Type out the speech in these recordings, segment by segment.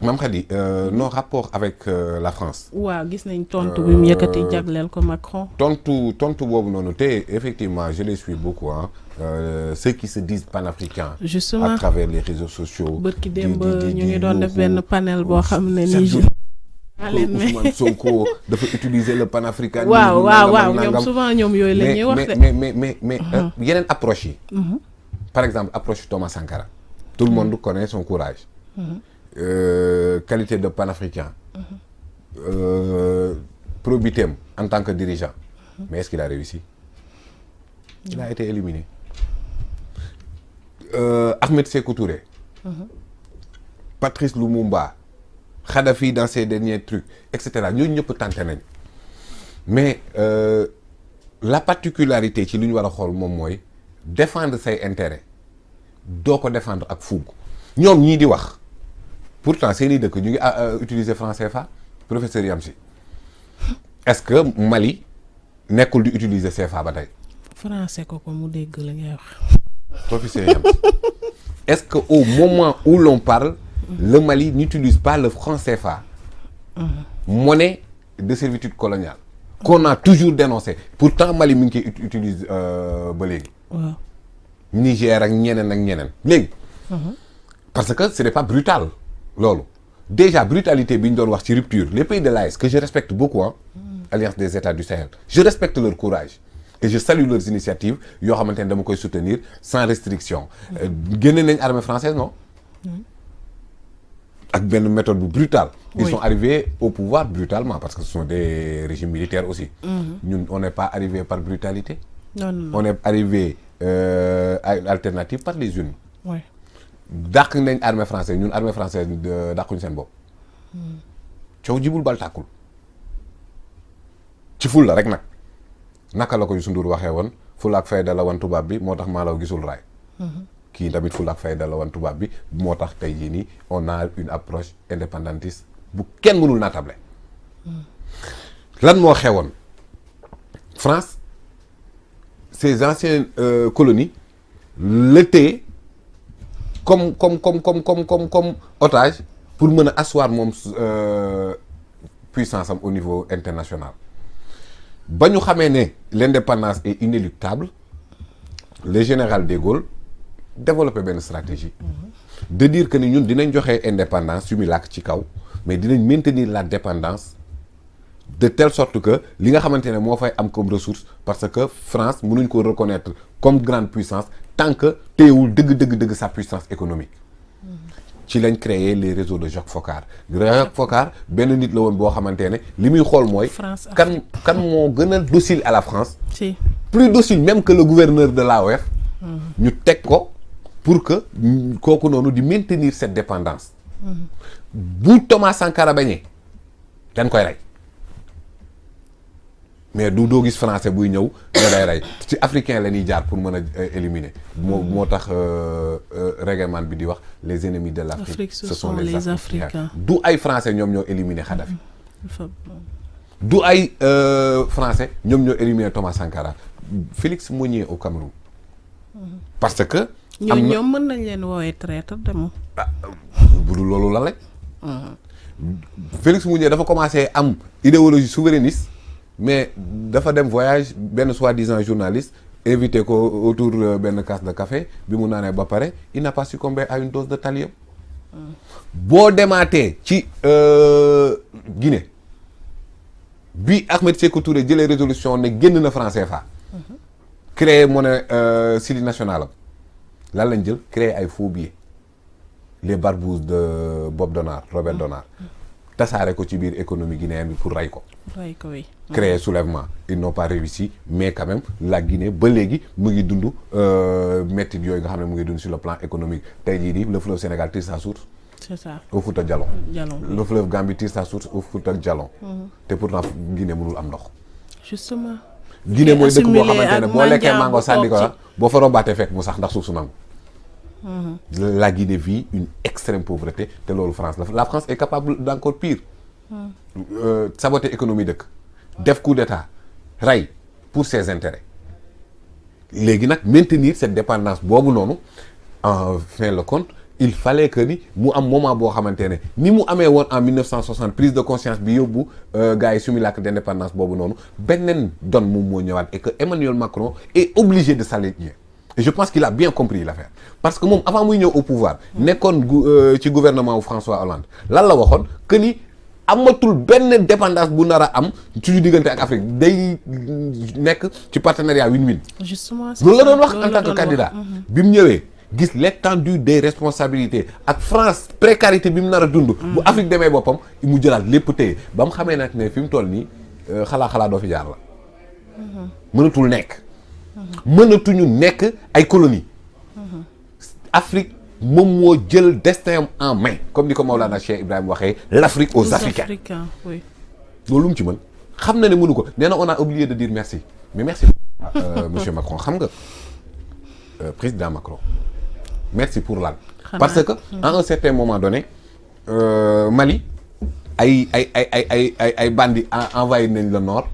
Mame Khady nos rapports avec la France. waaw gis nañ tontu bi mu yëkkati jagleel ko Macron. tontu boobu noonu te effectivement je les suis beaucoup ceux qui se disent panafricains. justement à travers les réseaux sociaux. bërki démb ñu ngi doon def benn panel boo xam ne nii. Ousmane Sonko dafa utiliser le panafricanisme. waaw ñoom souvent ñoom yooyu la ñuy wax de. mais yeneen approche yi. par exemple approche Thomas Sankara. tout le monde connaît son courage. Qualité de panafricain. Probité en tant que dirigeant. Mais est-ce qu'il a réussi? Il a été éliminé. Ahmed Sékou Touré. Patrice Lumumba. Kadhafi dans ses derniers trucs, etc. Nous ne pouvons pas tenter. Mais la particularité ci lu ñu war a xool moom mooy défendre say intérêts doo ko défendre ak fougue. ñoom ñii di wax pourtant seeni dëkk ñu ngi utiliser franc CFA professeur Yamsi est-ce que Mali nekkul di utiliser CFA ba tey. français ko mu dégg la ngay wax. professeur Yamsi est-ce que au moment où l'on parle le Mali n'utilise pas le franc CFA, monnaie de servitude coloniale, qu'on a toujours dénoncé. Pourtant, Mali utilise ba léegi. waaw. Niger ak ñeneen. léegi. Parce que ce n'est pas brutal loolu. Déjà brutalité bi ñu doon wax ci rupture les pays de l'AES que je respecte beaucoup Alliance des États du Sahel je respecte leur courage et je salue leurs initiatives yoo xamante ne dama koy soutenir sans restriction. génne nañ armée française non. Avec une méthode brutale. Ils sont arrivés au pouvoir brutalement parce que ce sont des régimes militaires aussi. Nous, on n'est pas arrivé par brutalité. Non. On est arrivé à une alternative par les unes. Oui. Dàq nañ armée française ñun armée française dàquñu seen bopp. coow jibul bal tàkkul. ci ful la rek nag naka la ko Youssou Ndour waxee woon ful ak fayda la wan tubaab bi moo tax maalaw gisul raay. kii tamit fu la fayda la wan tubaab bi moo tax tey jii nii on a une approche indépendantiste bu kenn mënul naatable. lan moo xewoon France ses anciennes colonies la téye comme otage pour mën a asseoir moom puissance am au niveau international. ba ñu xamee ne l'indépendance est inéluctable le général de Gaulle développer une stratégie de dire que nous dinañ joxe indépendance yu muy làkk ci kaw mais dinañ maintenir la dépendance de telle sorte que li nga xamante ne moo fay am comme ressource parce que France mënuñ ko reconnaître comme grande puissance tant que téyewul dëgg sa puissance économique ci lañ créer les réseaux de Jacques Foccart benn nit la woon boo xamante ne li muy xool mooy kan moo gën a docile à la France plus docile même que le gouverneur de l'AOF ñu teg ko pour que kooku noonu di maintenir cette dépendance bu Thomas Sankara bañee dañ koy rey mais doo gis français buy ñëw nga day rey ci africain la ñuy jaar pour mën a éliminer moo tax règlement bi di wax les ennemis de l'Afrique ce sont les Africains du ay français ñoom ñoo éliminer Kadhafi du ay français ñoom ñoo éliminer Thomas Sankara Félix Meunier au Cameroun parce que ñoom mën nañ leen woowee traître de moom. bu dul loolu lan lañ. Félix Meunier dafa commencé am idéologie souverainiste mais dafa dem voyage benn soi-disant journaliste invité ko autour benn casse de café bi mu naanee ba pare il n'a pas succombé à une dose de thallium. boo demaatee ci Guinée bi Ahmed Sékou Touré jëlee résolution ne génn na franc CFA. créer monnaie cédille nationale am. lan lañ jël créer ay faux billets les barbouzes de Bob Donnar Robert Donnar tasaare ko ci biir économie guinéenne bi pour rey ko oui. créer soulèvement ils n'ont pas réussi mais quand même la Guinée ba léegi mu ngi dund métti yooyu nga xam ne mu ngi dund sur le plan économique tey jii nii le fleuve Sénégal tire sa source c'est ça au Fouta Djallon le fleuve Gambie tire sa source au Fouta Djallon te pourtant Guinée mënul am ndox justement Guinée mooy dëkk boo xamante ne boo lekkee mango sànni ko la boo fa rombaatee fekk mu sax ndax suuf su nangu. La Guinée vit une extrême pauvreté te loolu France la France est capable d'encore pire. Saboter économie dëkk def coup d'état rey pour ses intérêts léegi nag maintenir cette dépendance boobu noonu en fin de compte il fallait que ni mu am moment boo xamante ne ni mu amee woon en 1960 prise de conscience bi yóbbu gars yi simulacre d'indépendance boobu noonu beneen donne moom moo ñëwaat et que Emmanuel Macron est obligé de s'aligner. Et je pense qu'il a bien compris l'affaire parce que moom avant muy ñëw au pouvoir nekkoon ci gouvernement wu François Hollande lan la waxoon que ni amatul benn dépendance bu nar a am suñu diggante ak Afrique day nekk ci partenariat win-win. justement loolu la doon wax en tant que candidat. bi mu ñëwee gis l'étendue des responsabilités ak France précarité bi mu nar a dund. bu Afrique demee boppam mu jëlaat lépp téye ba mu xamee nag ne fi mu toll nii xalaa doo fi jaar la. mënatul nekk. mënatuñu nekk ay colonie Afrique moom moo jël destin en main comme ni ko Maolana Cheikh Ibrahim waxee l'Afrique aux Africains oui. loolu lu mu ci mën xam na ne mënu ko nee na on a oublié de dire merci mais merci monsieur Macron xam nga président Macron merci pour lan parce que à un certain moment donné Mali ay bandits envahi nañ le nord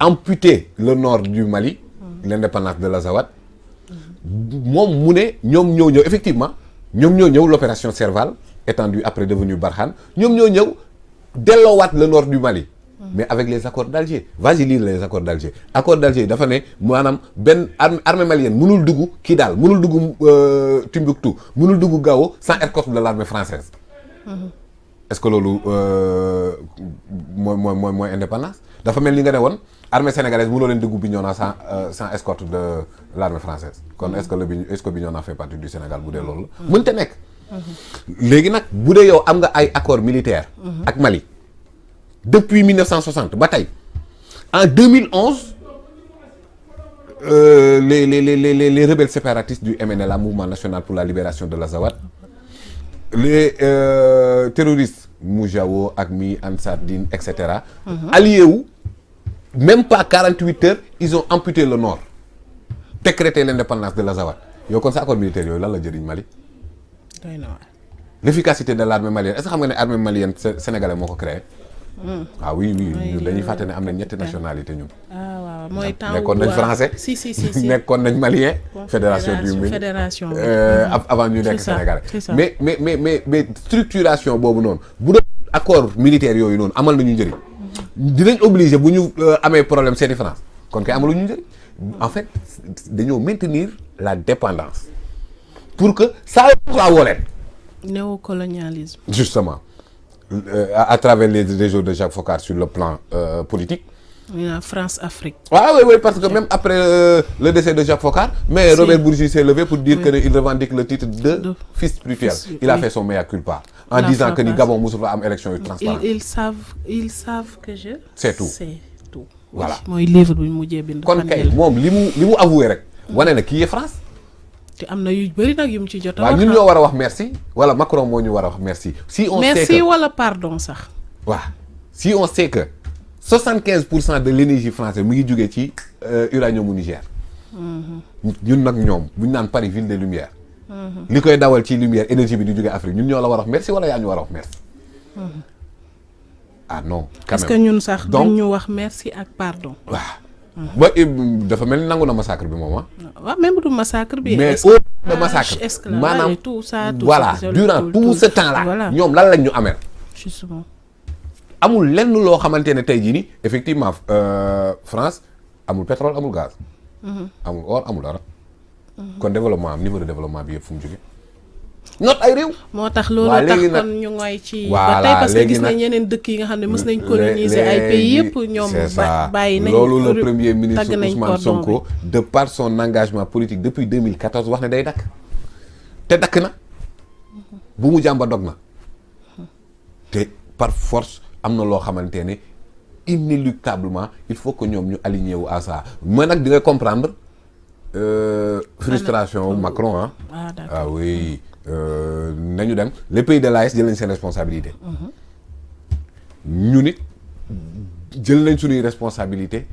amputé le nord du Mali l'indépendance de l'Azawad moom mu ne ñoom ñoo ñëw effectivement ñoom ñoo ñëw l'opération Serval étendue après devenu Barkhane ñoom ñoo ñëw delloowaat le nord du Mali mais avec les accords d'Alger vas-y lire les accords d'Alger accord d'Alger dafa ne maanaam benn armée malienne mënul dugg Kidal mënul dugg Timbuktu mënul dugg Gao sans escorte de l'armée française est-ce que loolu mooy indépendance dafa mel ni nga ne woon armée sénégalaise mënoo leen dugg Bignona sans escorte de l'armée française kon est-ce que Bignona fait partie du Sénégal bu dee loolu la mënta nekk léegi nag bu dee yow am nga ay accord militaire ak Mali depuis 1960 ba tey en 2011 les rebelles séparatistes du MNLA Mouvement National pour la Libération de l'Azawad les terroristes Moujao Agmi Ansar Dine etc alliés wu même pas 48 heures ils ont amputé le nord décrété l'indépendance de l'Azawad yow kon sa accord militaire yooyu lan la jëriñ Mali l'efficacité de l'armée malienne est-ce que xam nga ne armée malienne sénégalais moo ko créé ah oui dañuy fàtte ne am na ñetti nationalité ñun waaw mooy temps nekkoon nañ français si nekkoon nañ malien fédération du Mali avant ñu nekk sénégalais mais structuration boobu noonu bu doon accord militaire yooyu noonu amal nañu njëriñ dinañ obligé bu ñu amee problème seeti France kon kay amalu ñu njëriñ en fait dañoo maintenir la dépendance pour que ça la wooleen néocolonialisme justement à travers les réseaux de Jacques Foccart sur le plan politique. France-Afrique. Ah oui, parce que même après le décès de Jacques Foccart, mais Robert Bourgi s'est levé pour dire qu'il revendique le titre de fils spirituel. Il a fait son mea culpa en disant que ni Gabon musul fa am élection yu transparente. Ils savent que je. C'est tout. Voilà. mooy livre bi mujjee bind. kon kay moom li mu avoué rek wane na kii est France. te am na yu bëri nag yu mu ci jot a wax. waaw ñun ñoo war a wax merci wala Macron moo ñu war a wax merci. si on sait que merci wala pardon sax. waaw si on sait que 75% de l'énergie française mu ngi jógee ci uranium mu Niger. ñun nag ñoom bu ñu naan Paris ville des lumières. li koy dawal ci lumière énergie bi di jógee Afrique ñun ñoo la war a wax merci wala yaa ñu war a wax merci. ah non. quand même est-ce que ñun sax duñ ñu wax merci ak pardon. waaw. ba dafa mel ni nangu na massacre bi moom waaw même du massacre bi. mais au massacre maanaam tout ça voilà durant tout ce temps là ñoom lan lañ ñu amee. justement amul lenn loo xamante ne tey jii nii effectivement France amul pétrole amul gaz. amul or amul dara. kon développement am niveau de développement bi yëpp fu mu jógee. not ay réew. moo tax loolu tax kon ñu ngoy ci. ba tey parce que gis nañ yeneen dëkk yi nga xam ne mës nañ coloniser ay pays yëpp ñoom. bàyyi nañ loolu le premier ministre Ousmane Sonko de par son engagement politique depuis 2014 wax ne day dakk te dakk na bu mu jàmba dog na te par force am na loo xamante ne inéluctablement il faut que ñoom ñu aligné wu à ça mais nag di nga comprendre frustration Macron ah. Ah oui. nañu dem les pays de l'AES jël nañ seen responsabilité ñu nit jël nañ suñuy responsabilité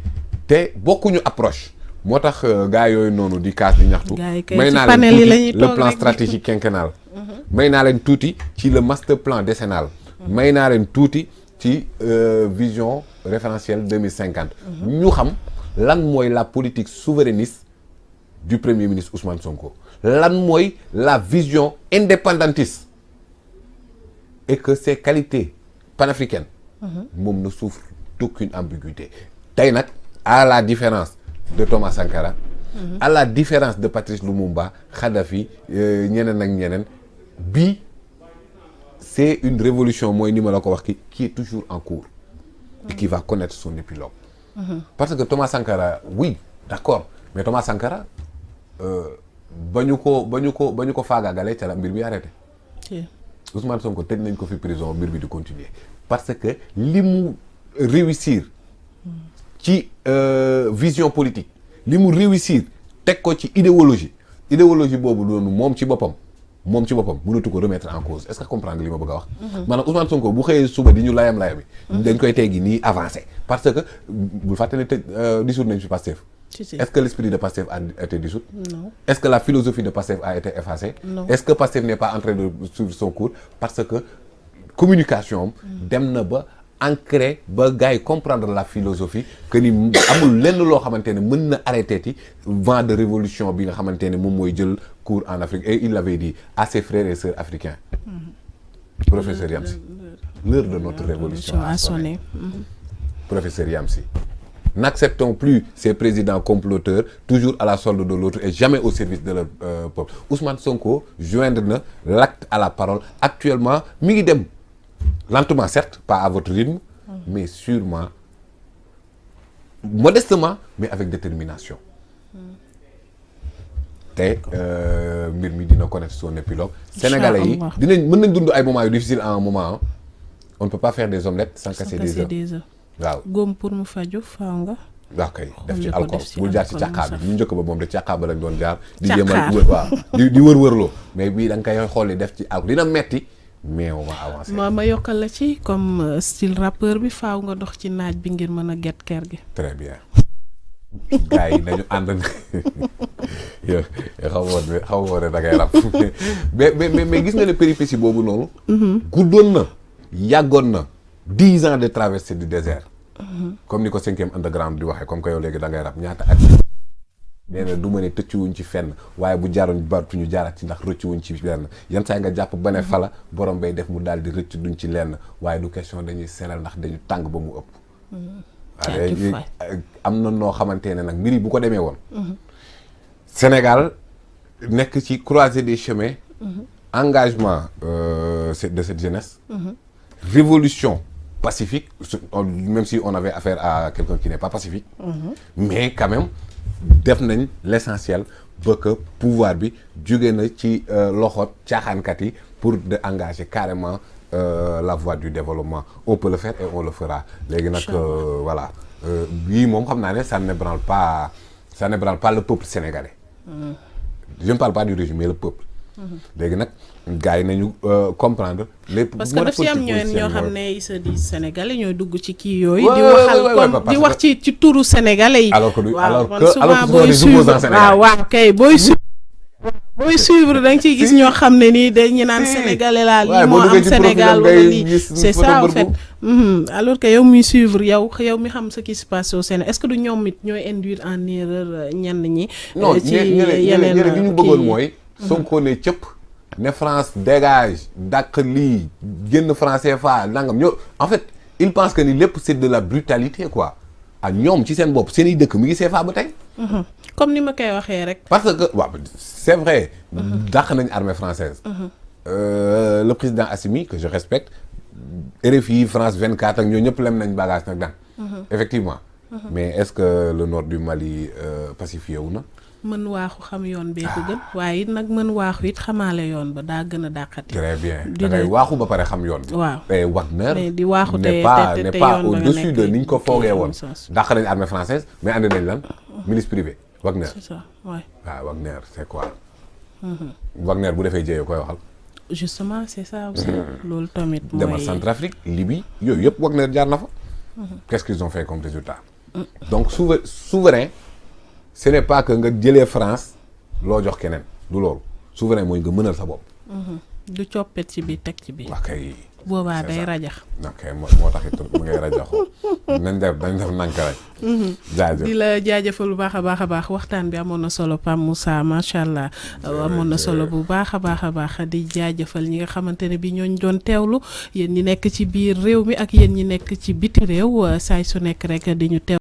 te bokkuñu approche moo tax gars yooyu noonu di kaas di ñaxtu may naa leen tuuti le plan stratégique quinquennal may naa leen tuuti ci le master plan décennal may naa leen tuuti ci vision référentielle 2050 ñu xam lan mooy la politique souverainiste du premier ministre Ousmane Sonko lan mooy la vision indépendantiste et que ses qualités panafricaines moom ne souffre d'aucune ambiguïté tey nag à la différence de Thomas Sankara à la différence de Patrice Lumumba Kadhafi ñeneen ak ñeneen bii c'est une révolution mooy ni ma la ko wax qui est toujours en cours et qui va connaître son épilogue parce que Thomas Sankara oui d'accord mais Thomas Sankara ba ñu ko faagaagalee ca la mbir bi arrêté Ousmane Sonko tëj nañ ko fi prison mbir bi di continuer parce que li mu réussir ci vision politique li mu réussir teg ko ci idéologie boobu noonu moom ci boppam mënatu ko remettre en cause est-ce que comprendre li ma bëgg a wax maanaam Ousmane Sonko bu xëyee suba di ñu layam-layami dañ koy teggi nii avancé parce que bul fàtte ne tëj dissoudre nañ fi Pastef est-ce que l'esprit de Pastef a été dissout? Non. Est-ce que la philosophie de Pastef a été effacée? Non. Est-ce que Pastef n'est pas en train de suivre son cours? Parce que communication dem na ba ancré ba gars yi comprendre la philosophie que ni amul lenn loo xamante ne mën na arrêté ti vent de révolution bi nga xamante ne moom mooy jël cours en Afrique et il l'avait dit à ses frères et sœurs africains. Professeur Yamsi, l'heure de notre révolution a sonné. Professeur Yamsi, n'acceptons plus ces présidents comploteurs toujours à la solde de l'autre et jamais au service de leur peuple. Ousmane Sonko joindre na l'acte à la parole actuellement mi ngi dem lentement certes pas à votre rythme mais sûrement modestement mais avec détermination te mbir mi dina connaître son épilogue sénégalais yi mën nañ dund ay moments yu difficiles en un moment on ne peut pas faire des omelettes sans casser des œufs waaw góom pour mu faju faaw nga waaw kay def ci alcool bul jaar ci càqaa bi ñu njëkk ba moom de càqaa ba lañ doon jaar di jéemal waaw di wër-wërloo mais bii da nga koy xool def ci alcool dina metti mais on va avancer ma yokkal la ci comme style rappeur bi faaw nga dox ci naaj bi ngir mën a get ker gi très bien gars yi nañu ànd yow xaw ma ne da ngay rap mais gis nga ne péripétie boobu noonu guddoon na yàggoon na 10 ans de traversée du désert comme ni ko 5e underground di waxee comme que yow léegi da ngay rap ñaata at nee na du ma ne tëccuwuñ ci fenn waaye bu jaaroon bartuñu jaaraat ci ndax rëccuwuñ ci lenn yan saa nga jàpp ba ne fala borom bay def mu daal di rëcc duñ ci lenn waaye du question dañuy selal ndax dañu tàng ba mu ëpp waaw am na noo xamante ne nag mbir yi bu ko demee woon Sénégal nekk ci croisée des chemins engagement de cette jeunesse révolution pacifique même si on avait affaire à quelqu'un qui n'est pas pacifique mais quand même def nañ l'essentiel ba que pouvoir bi jóge na ci loxoot caaxaankat yi pour de engager carrément la voie du développement on peut le faire et on le fera léegi nag voilà bii moom xam naa ne ça n'ébranle pas le peuple sénégalais je ne parle pas du régime mais le peuple léegi nag gars yi nañu comprendre les parce que daf ci am ñoo xam ne ils se disent sénégalais ñooy dugg ci kii yooyu di waxal comme di wax ci turu sénégalais yi alors que souvent booy suivre waaw kay booy suivre da nga ciy gis ñoo xam ne nii dañu naan sénégalais laa lii moo am Sénégal wala lii c'est ça en fait alors que yow muy suivre yow mi xam ce qui se passe au Sénégal est-ce que du ñoom it ñooy induire en erreur ñenn ñi ci yeneen li ñu bëggoon mooy Sonko ne cëpp ne France dégage dàq lii génn France CFA nangam ñoo en fait il pense que ni lépp c'est de la brutalité quoi ah ñoom ci seen bopp seen i dëkk mi ngi CFA ba tey comme ni ma koy waxee rek parce que waaw c'est vrai dàq nañ armée française le président Assimi que je respecte RFI France 24 ak ñoo ñëpp lem nañ bagage nag daan effectivement mais est-ce que le nord du Mali pacifié wu na mën waaxu xam yoon bee ko gën waaye it nag mën waaxu it xamaale yoon ba daa gën a dàqati. très bien da ngay waaxu ba pare xam yoon bi. waaw et Wagner mais di waaxu n'est pas au-dessus de ni ñu ko foogee woon. dàq nañ armée française mais andi nañ lan milice privée Wagner. c'est ça waay. waaw Wagner c'est quoi. Wagner bu defee jéyee koy waxal. justement c'est ça aussi. loolu tamit mooy demal Centrafrique Libye yooyu yëpp Wagner jaar na fa. qu'est-ce qu'ils ont fait comme résultat. donc souverain. ce n'est pas que nga jëlee France loo jox keneen du loolu souverain mooy nga mënal sa bopp. du coppet ci bi teg ci bi. waa kay boobaa day rajax. ok moo tax it mu ngay rajaxoo. nañ def nank rek. jaajëf di la jaajëfal bu baax a baax waxtaan bi amoon na solo Pape Moussa macha allah amoon na solo bu baax a baax di jaajëfal ñi nga xamante ne bi ñooñ doon teewlu yéen ñi nekk ci biir réew mi ak yéen ñi nekk ci biti réew saay su nekk rek di ñu teew